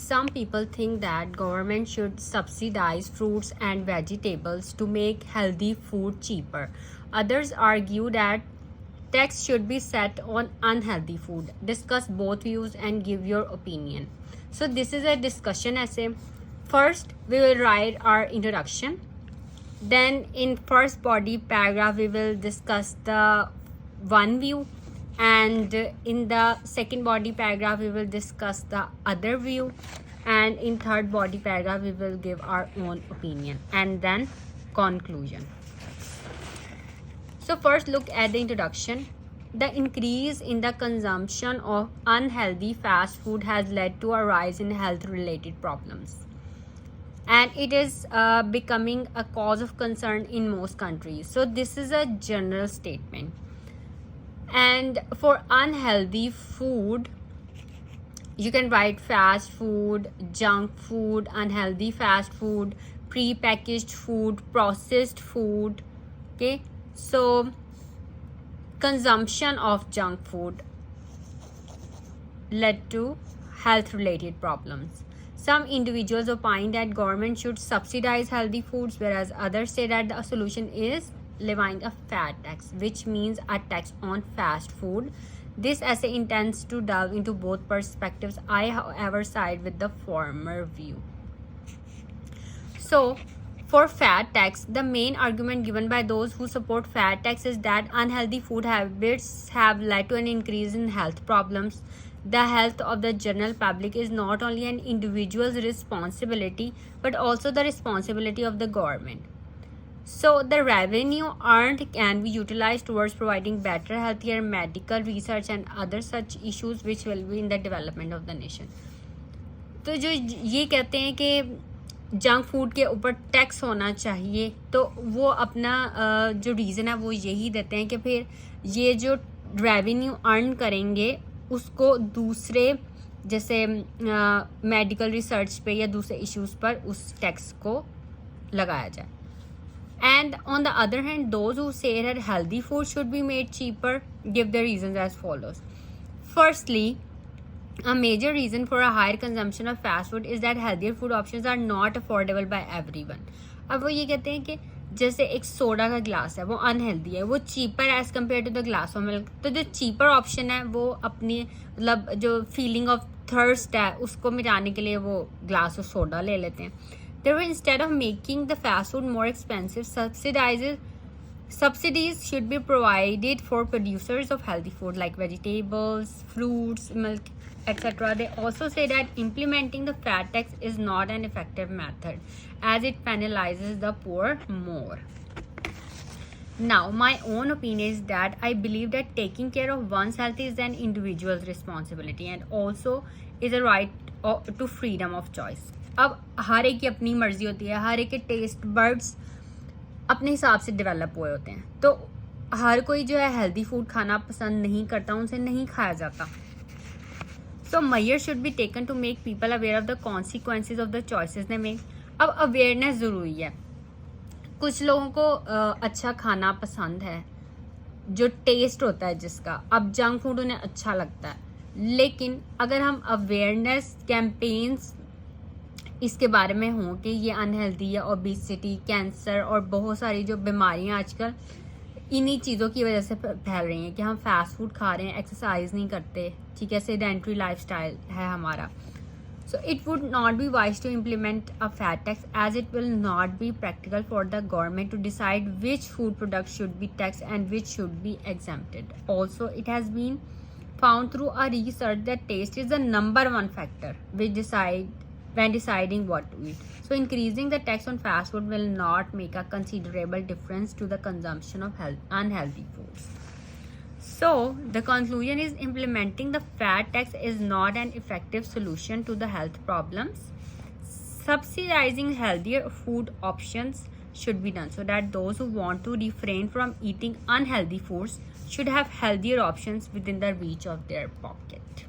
Some people think that government should subsidize fruits and vegetables to make healthy food cheaper. Others argue that tax should be set on unhealthy food. Discuss both views and give your opinion. So this is a discussion essay. First, we will write our introduction. Then in first body paragraph, we will discuss the one view, and in the second body paragraph we will discuss the other view, and in third body paragraph we will give our own opinion, and then conclusion. So first, look at the introduction. The increase in the consumption of unhealthy fast food has led to a rise in health related problems, and it is becoming a cause of concern in most countries. So this is a general statement. And for unhealthy food, you can write fast food, junk food, unhealthy fast food, pre-packaged food, processed food. Okay, so consumption of junk food led to health related problems. Some individuals opine that government should subsidize healthy foods, whereas others say that the solution is levying a fat tax, which means a tax on fast food. This essay intends to delve into both perspectives. I, however, side with the former view. So, for fat tax, the main argument given by those who support fat tax is that unhealthy food habits have led to an increase in health problems. The health of the general public is not only an individual's responsibility but also the responsibility of the government. So the revenue earned can be utilized towards providing better, healthier medical research and other such issues which will be in the development of the nation. तो जो ये कहते हैं कि junk food के ऊपर tax होना चाहिए, तो वो अपना जो रीज़न है वो यही देते हैं कि फिर ये जो रेवेन्यू अर्न करेंगे उसको दूसरे जैसे मेडिकल रिसर्च पे या दूसरे इश्यूज़ पर उस टैक्स को लगाया जाए. And on the other hand, those who say that healthy food should be made cheaper give their reasons as follows. Firstly, a major reason for a higher consumption of fast food is that healthier food options are not affordable by everyone. अब वो ये कहते हैं कि जैसे एक soda का glass है वो अनहेल्दी है, वो cheaper as compare to the glass of milk. तो जो चीपर ऑप्शन है वो अपनी मतलब जो फीलिंग ऑफ थर्स्ट है उसको मिटाने के लिए वो ग्लास ऑफ सोडा ले लेते हैं. Therefore, instead of making the fast food more expensive, subsidies should be provided for producers of healthy food like vegetables, fruits, milk, etc. They also say that implementing the fat tax is not an effective method as it penalizes the poor more. Now, my own opinion is that I believe that taking care of one's health is an individual's responsibility and also is a right to freedom of choice. अब हर एक की अपनी मर्जी होती है, हर एक के taste buds अपने हिसाब से डेवलप हुए होते हैं, तो हर कोई जो है हेल्दी फूड खाना पसंद नहीं करता, उनसे नहीं खाया जाता. सो measures should be taken to make people aware of the consequences of the choices they make. अब अवेयरनेस ज़रूरी है. कुछ लोगों को अच्छा खाना पसंद है, जो टेस्ट होता है जिसका, अब जंक फूड उन्हें अच्छा लगता है, लेकिन अगर हम अवेयरनेस कैंपेन्स इसके बारे में हों कि ये अनहेल्दी है, ओबेसिटी, कैंसर और बहुत सारी जो बीमारियां आजकल इन्हीं चीज़ों की वजह से फैल रही हैं कि हम फास्ट फूड खा रहे हैं, एक्सरसाइज नहीं करते, ठीक है, सेडेंटरी लाइफस्टाइल है हमारा. So it would not be wise to implement a fat tax as it will not be practical for the government to decide which food product should be tax and which should be exempted. Also it has been found through a research that taste is the number one factor which when deciding what to eat. So increasing the tax on fast food will not make a considerable difference to the consumption of unhealthy foods. So the conclusion is implementing the fat tax is not an effective solution to the health problems. Subsidizing healthier food options should be done so that those who want to refrain from eating unhealthy foods should have healthier options within the reach of their pocket.